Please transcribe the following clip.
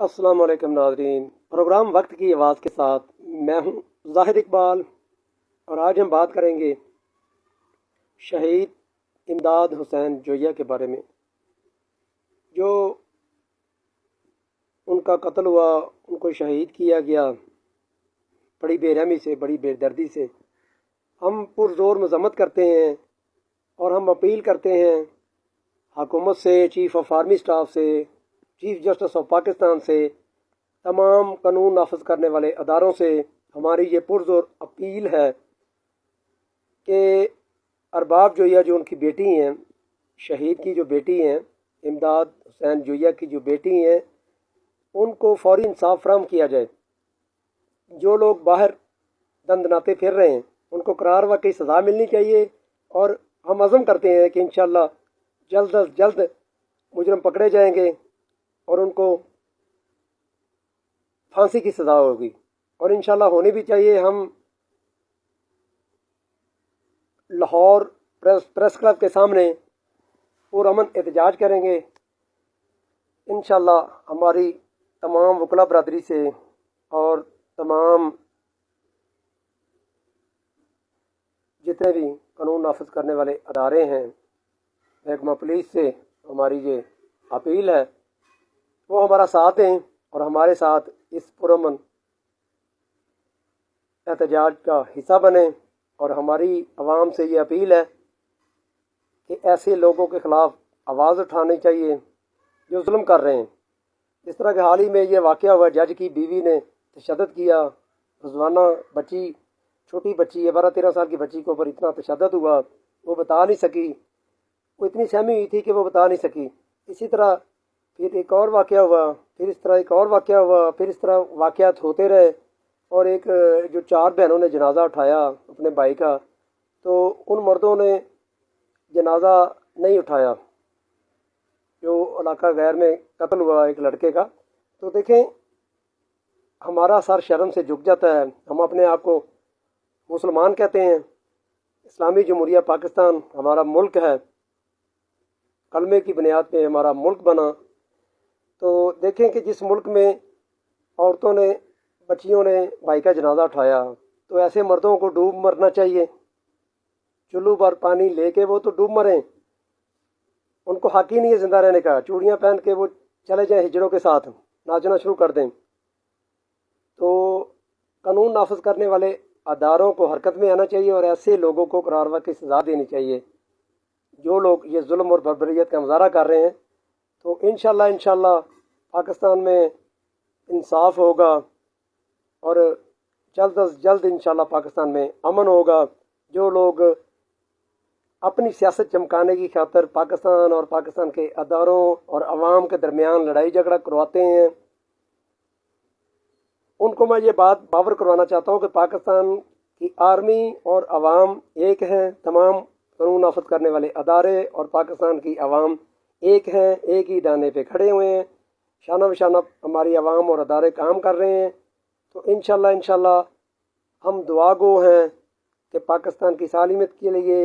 अस्सलाम वालेकुम नाज़रीन। प्रोग्राम वक्त की आवाज़ के साथ मैं हूं ज़ाहिद इकबाल और आज हम बात करेंगे शहीद इमदाद हुसैन जोया के बारे में। जो उनका कत्ल हुआ, उनको शहीद किया गया बड़ी बेरहमी से, बड़ी बेदर्दी से। हम पुरज़ोर मज़म्मत करते हैं और हम अपील करते हैं हुकूमत से, चीफ़ ऑफ आर्मी स्टाफ से, चीफ जस्टिस ऑफ पाकिस्तान से, तमाम कानून नाफज करने वाले अदारों से हमारी ये पुरज़ोर अपील है कि अरबाब जोया जो उनकी बेटी हैं, शहीद की जो बेटी हैं, इमदाद हुसैन जोया की जो बेटी हैं, उनको फौरी इंसाफ फराहम किया जाए। जो लोग बाहर दंदनाते फिर रहे हैं उनको करार वाकई सज़ा मिलनी चाहिए और हम अज़म करते हैं कि इंशाअल्लाह जल्द अज जल्द मुजरम पकड़े जाएंगे और उनको फांसी की सज़ा होगी और इंशाअल्लाह होनी भी चाहिए। हम लाहौर प्रेस क्लब के सामने पुरअमन एहतजाज करेंगे। इंशाअल्लाह हमारी तमाम वकला बरादरी से और तमाम जितने भी कानून नाफज करने वाले अदारे हैं, महकमा पुलिस से हमारी ये अपील है वो हमारा साथ दें और हमारे साथ इस पुरअमन एहतजाज का हिस्सा बने। और हमारी आवाम से ये अपील है कि ऐसे लोगों के ख़िलाफ़ आवाज़ उठानी चाहिए जो जुल्म कर रहे हैं। इस तरह के हाल ही में ये वाक़या हुआ, जज की बीवी ने तशद्दुद किया, रज़वाना बच्ची, छोटी बच्ची है, 12-13 साल की बच्ची के ऊपर इतना तशद्दुद हुआ, वो बता नहीं सकी, वो इतनी सहमी हुई थी कि वो बता नहीं सकी। इसी तरह फिर एक और वाक़या हुआ, फिर इस तरह एक और वाक़या हुआ, फिर इस तरह वाक़यात होते रहे। और एक जो 4 बहनों ने जनाज़ा उठाया अपने भाई का, तो उन मर्दों ने जनाज़ा नहीं उठाया जो इलाका गैर में कत्ल हुआ एक लड़के का। तो देखें, हमारा सर शर्म से झुक जाता है। हम अपने आप को मुसलमान कहते हैं, इस्लामी जमहूरिया पाकिस्तान हमारा मुल्क है, कलमे की बुनियाद पे हमारा मुल्क बना। तो देखें कि जिस मुल्क में औरतों ने, बच्चियों ने भाई का जनाजा उठाया, तो ऐसे मर्दों को डूब मरना चाहिए। चुल्लू पर पानी लेके वो तो डूब मरें, उनको हक ही नहीं है ज़िंदा रहने का। चूड़ियाँ पहन के वो चले जाएं, हिजड़ों के साथ नाचना शुरू कर दें। तो कानून नाफज करने वाले अदारों को हरकत में आना चाहिए और ऐसे लोगों को करारवा की सज़ा देनी चाहिए जो लोग ये जुल्म और बर्बरियत का मुजाहरा कर रहे हैं। तो इंशाअल्लाह पाकिस्तान में इंसाफ होगा और जल्द अज जल्द इंशाअल्लाह पाकिस्तान में अमन होगा। जो लोग अपनी सियासत चमकाने की खातिर पाकिस्तान और पाकिस्तान के अदारों और अवाम के दरमियान लड़ाई झगड़ा करवाते हैं, उनको मैं ये बात बावर करवाना चाहता हूँ कि पाकिस्तान की आर्मी और अवाम एक हैं, तमाम कानून नाफज करने वाले अदारे और पाकिस्तान की अवाम एक हैं, एक ही दाने पे खड़े हुए हैं। शाना बशाना हमारी अवाम और अदारे काम कर रहे हैं। तो इंशाअल्लाह हम दुआ गो हैं कि पाकिस्तान की सालिमत के लिए